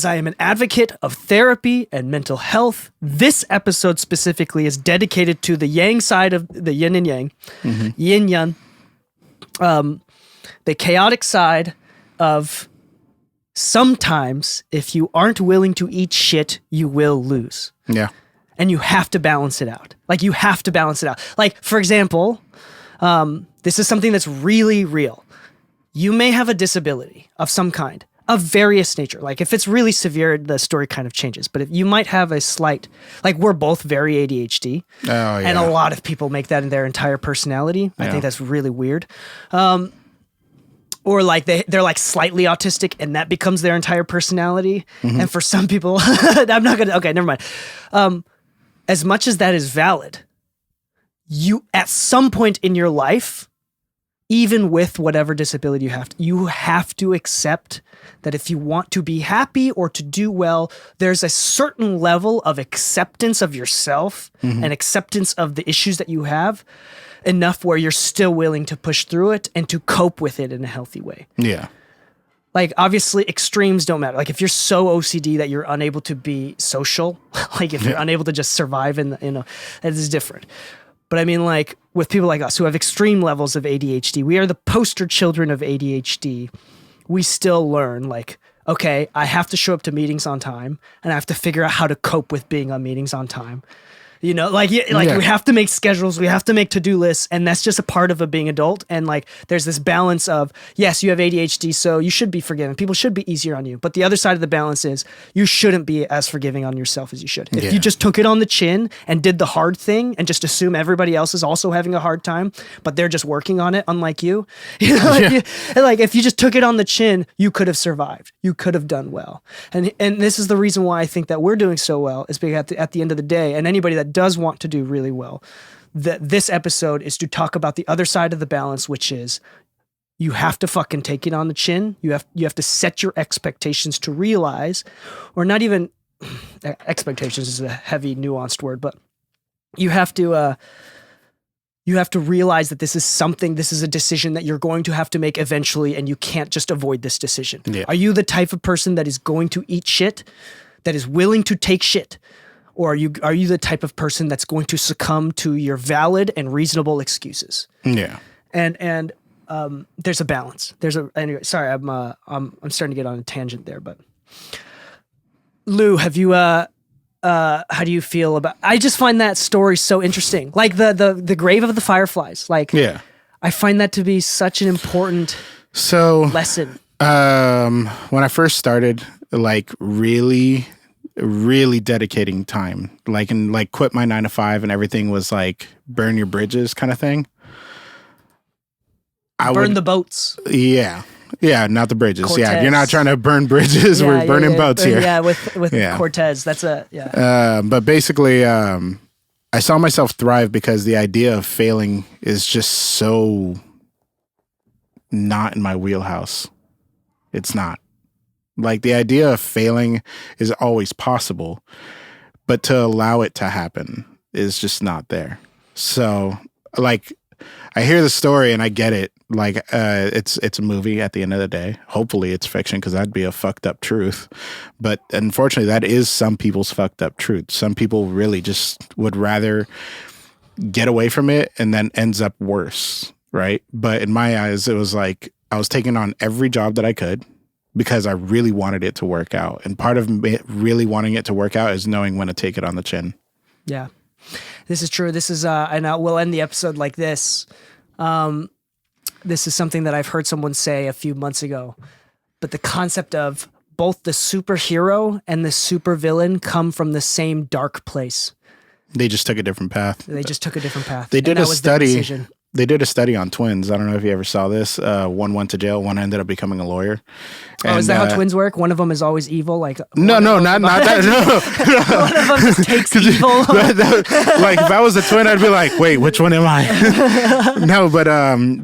I am an advocate of therapy and mental health, this episode specifically is dedicated to the yang side of the yin and yang, yin yang, the chaotic side of sometimes if you aren't willing to eat shit, you will lose. Yeah. And you have to balance it out. Like, you have to balance it out. Like, for example, this is something that's really real. You may have a disability of some kind, of various nature. Like, if it's really severe, the story kind of changes. But if you might have a slight, like, we're both very ADHD. Oh, yeah. And a lot of people make that in their entire personality. I think that's really weird. Or like they're like slightly autistic and that becomes their entire personality. And for some people, I'm not going to, okay, never mind. As much as that is valid, you, at some point in your life, even with whatever disability you have to accept that if you want to be happy or to do well, there's a certain level of acceptance of yourself and acceptance of the issues that you have, enough where you're still willing to push through it and to cope with it in a healthy way. Yeah. Like, obviously, extremes don't matter. Like, if you're so OCD that you're unable to be social, like if you're unable to just survive that is different. But I mean, like, with people like us who have extreme levels of ADHD, we are the poster children of ADHD. We still learn, like, okay, I have to show up to meetings on time, and I have to figure out how to cope with being on meetings on time. We have to make schedules, we have to make to-do lists, and that's just a part of being adult. And like, there's this balance of, yes, you have ADHD, so you should be forgiven. People should be easier on you. But the other side of the balance is you shouldn't be as forgiving on yourself as you should. If you just took it on the chin and did the hard thing and just assume everybody else is also having a hard time, but they're just working on it, unlike you, if you just took it on the chin, you could have survived. You could have done well. And this is the reason why I think that we're doing so well, is because at the end of the day, and anybody that does want to do really well, this episode is to talk about the other side of the balance, which is you have to fucking take it on the chin. You have to set your expectations to realize, or not even expectations is a heavy nuanced word, but you have to realize that this is a decision that you're going to have to make eventually, and you can't just avoid this decision. Yeah. Are you the type of person that is going to eat shit, that is willing to take shit? Or are you the type of person that's going to succumb to your valid and reasonable excuses? Yeah. And there's a balance. Anyway, sorry, I'm starting to get on a tangent there, but Lou, have you how do you feel about, I just find that story so interesting. Like the grave of the fireflies. Like, yeah. I find that to be such an important lesson. When I first started, like, really dedicating time, and quit my 9 to 5 and everything was like burn your bridges kind of thing. Burn the boats. Yeah. Yeah. Not the bridges. Cortez. Yeah. You're not trying to burn bridges. Yeah, we're burning boats here. Yeah. With Cortez. That's but basically, I saw myself thrive because the idea of failing is just so not in my wheelhouse. It's not. Like, the idea of failing is always possible, but to allow it to happen is just not there. So, like, I hear the story and I get it. Like, it's a movie at the end of the day. Hopefully it's fiction, because that'd be a fucked up truth. But unfortunately, that is some people's fucked up truth. Some people really just would rather get away from it, and then ends up worse, right? But in my eyes, it was like I was taking on every job that I could, because I really wanted it to work out. And part of really wanting it to work out is knowing when to take it on the chin. Yeah, this is true. This is, and we'll end the episode like this. This is something that I've heard someone say a few months ago, but the concept of both the superhero and the supervillain come from the same dark place. They just took a different path. They just took a different path. They did a study. They did a study on twins. I don't know if you ever saw this. One went to jail. One ended up becoming a lawyer. Oh, is that how twins work? One of them is always evil? Like not that. No. One of them just takes evil. Like if I was a twin, I'd be like, wait, which one am I? No, but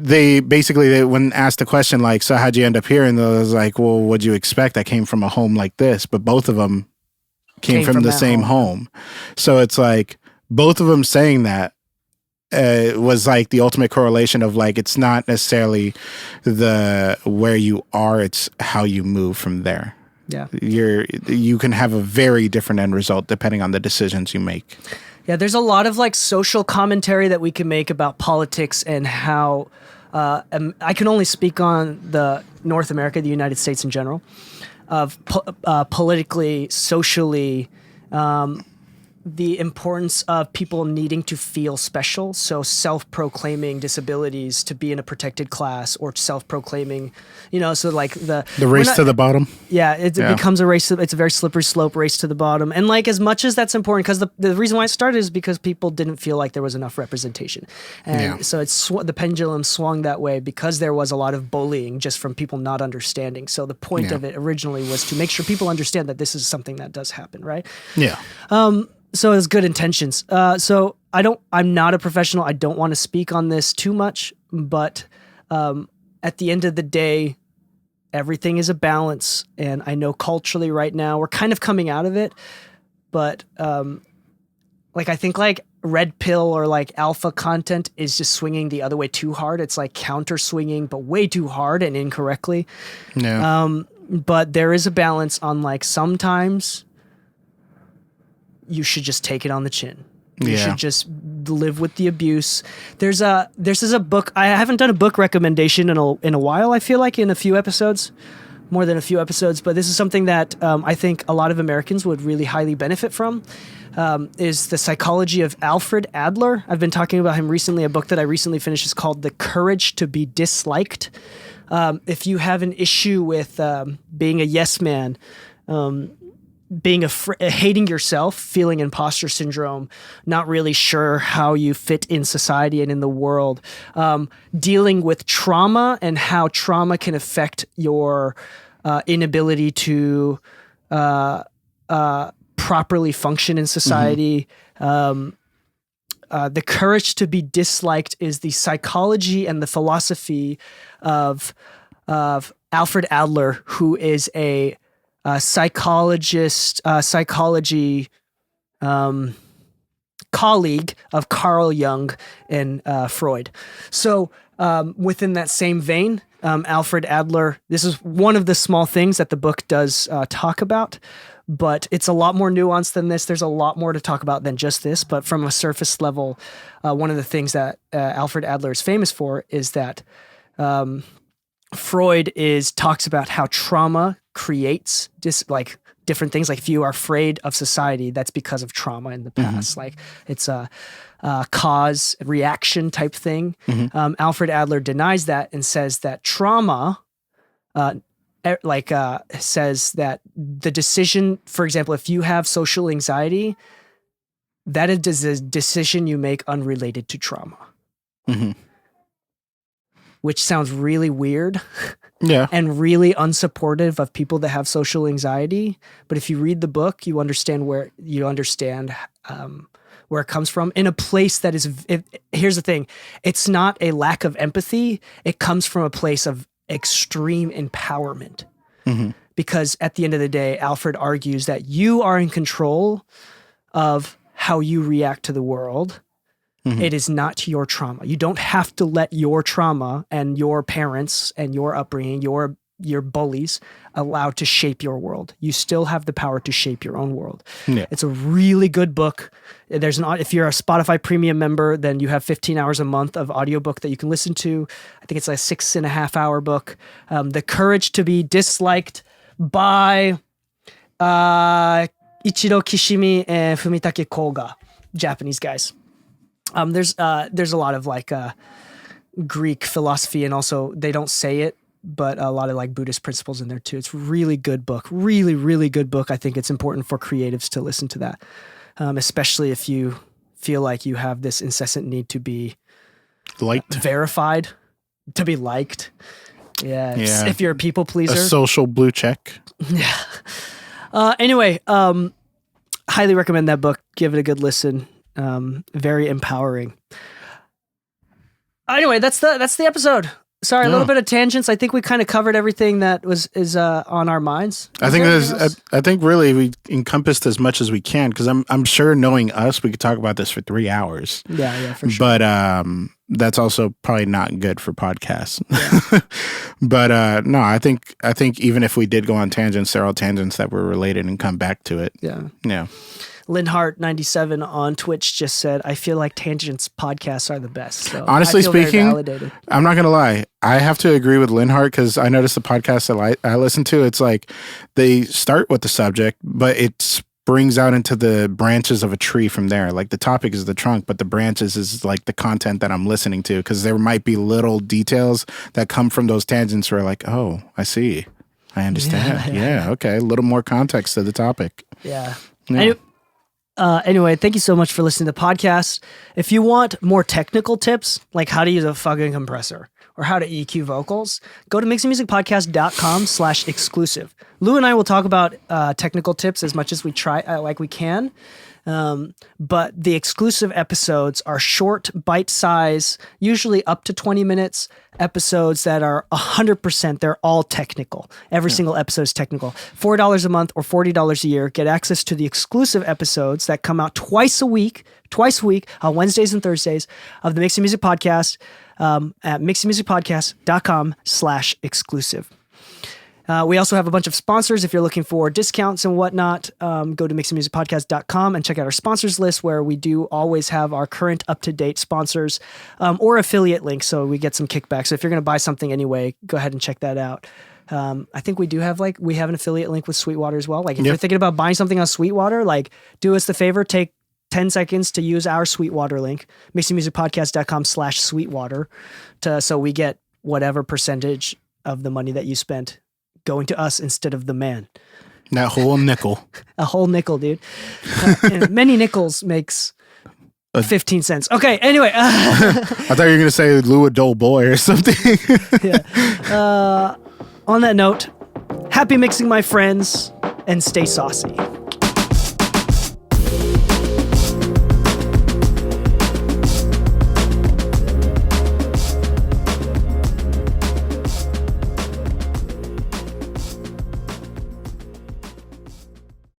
they when asked the question like, so how'd you end up here? And they was like, well, what'd you expect? I came from a home like this, but both of them came from the same home. So it's like both of them saying that. Was like the ultimate correlation of like it's not necessarily the where you are, it's how you move from there. Yeah, you can have a very different end result depending on the decisions you make. Yeah, there's a lot of like social commentary that we can make about politics and how I can only speak on the North America, the United States in general, of politically, socially. The importance of people needing to feel special. So self-proclaiming disabilities to be in a protected class or self-proclaiming, so like the race to the bottom. Yeah, it becomes a race. It's a very slippery slope race to the bottom. And like as much as that's important, because the reason why it started is because people didn't feel like there was enough representation. And so the pendulum swung that way because there was a lot of bullying just from people not understanding. So the point of it originally was to make sure people understand that this is something that does happen, right? Yeah. So it's good intentions. So I'm not a professional. I don't want to speak on this too much, but at the end of the day, everything is a balance. And I know culturally right now we're kind of coming out of it, but like I think like red pill or like alpha content is just swinging the other way too hard. It's like counter swinging, but way too hard and incorrectly. Yeah. But there is a balance on like sometimes you should just take it on the chin. You should just live with the abuse. There's a book. I haven't done a book recommendation in a while. I feel like in a few episodes, more than a few episodes. But this is something that I think a lot of Americans would really highly benefit from. Is The Psychology of Alfred Adler. I've been talking about him recently. A book that I recently finished is called The Courage to be Disliked. If you have an issue with being a yes man, being hating yourself, feeling imposter syndrome, not really sure how you fit in society and in the world, dealing with trauma and how trauma can affect your inability to properly function in society. The Courage to be Disliked is the psychology and the philosophy of Alfred Adler, who is a psychology colleague of Carl Jung and Freud. So within that same vein, Alfred Adler, this is one of the small things that the book does talk about, but it's a lot more nuanced than this. There's a lot more to talk about than just this, but from a surface level, one of the things that Alfred Adler is famous for is that Freud talks about how trauma creates different things. Like if you are afraid of society, that's because of trauma in the past. Like it's a cause reaction type thing. Alfred Adler denies that and says that trauma, says that the decision, for example, if you have social anxiety, that is a decision you make unrelated to trauma. Which sounds really weird. Yeah. And really unsupportive of people that have social anxiety. But if you read the book, you understand where it comes from in a place that is, here's the thing. It's not a lack of empathy. It comes from a place of extreme empowerment. Because at the end of the day, Alfred argues that you are in control of how you react to the world. It is not your trauma. You don't have to let your trauma and your parents and your upbringing, your bullies allowed to shape your world. You still have the power to shape your own world. Yeah. It's a really good book. If you're a Spotify premium member, then you have 15 hours a month of audiobook that you can listen to. I think it's like a 6.5 hour book. The Courage to be Disliked by Ichiro Kishimi and Fumitake Koga, Japanese guys. There's a lot of like Greek philosophy, and also they don't say it, but a lot of like Buddhist principles in there too. It's a really good book, really, really good book. I think it's important for creatives to listen to that, especially if you feel like you have this incessant need to be Liked. verified, to be liked. Yeah. Yeah. If you're a people pleaser. A social blue check. Yeah. Anyway, highly recommend that book. Give it a good listen. Very empowering. Anyway, that's the episode. Sorry, a little bit of tangents. I think we kind of covered everything that is on our minds. I think really we encompassed as much as we can, because I'm sure, knowing us, we could talk about this for 3 hours. Yeah, for sure. But that's also probably not good for podcasts. Yeah. But no, I think even if we did go on tangents, they're all tangents that were related and come back to it. Yeah. Yeah. Linhart97 on Twitch just said, I feel like tangents podcasts are the best. So honestly speaking, I'm not going to lie. I have to agree with Linhart, because I noticed the podcast that I listen to, it's like they start with the subject, but it springs out into the branches of a tree from there. Like the topic is the trunk, but the branches is like the content that I'm listening to, because there might be little details that come from those tangents where like, oh, I see. I understand. Yeah. Okay. A little more context to the topic. Yeah. Anyway, thank you so much for listening to the podcast. If you want more technical tips, like how to use a fucking compressor or how to EQ vocals, go to mixingmusicpodcast.com/exclusive. Lou and I will talk about technical tips as much as we we can. But the exclusive episodes are short, bite-size, usually up to 20 minutes episodes that are 100%. They're all technical. Every single episode is technical. $4 a month or $40 a year. Get access to the exclusive episodes that come out twice a week on Wednesdays and Thursdays of the Mixing Music Podcast at mixingmusicpodcast.com/exclusive. We also have a bunch of sponsors. If you're looking for discounts and whatnot, go to mixingmusicpodcast.com and check out our sponsors list, where we do always have our current up-to-date sponsors or affiliate links, so we get some kickback. So if you're going to buy something anyway, go ahead and check that out. I think we do have we have an affiliate link with Sweetwater as well. Like if you're thinking about buying something on Sweetwater, like do us the favor, take 10 seconds to use our Sweetwater link, mixingmusicpodcast.com/Sweetwater, so we get whatever percentage of the money that you spent going to us instead of the man. That whole nickel. A whole nickel, dude. Many nickels makes 15 cents. Okay, anyway. I thought you were going to say Lou a dull boy or something. Yeah. On that note, happy mixing, my friends, and stay saucy.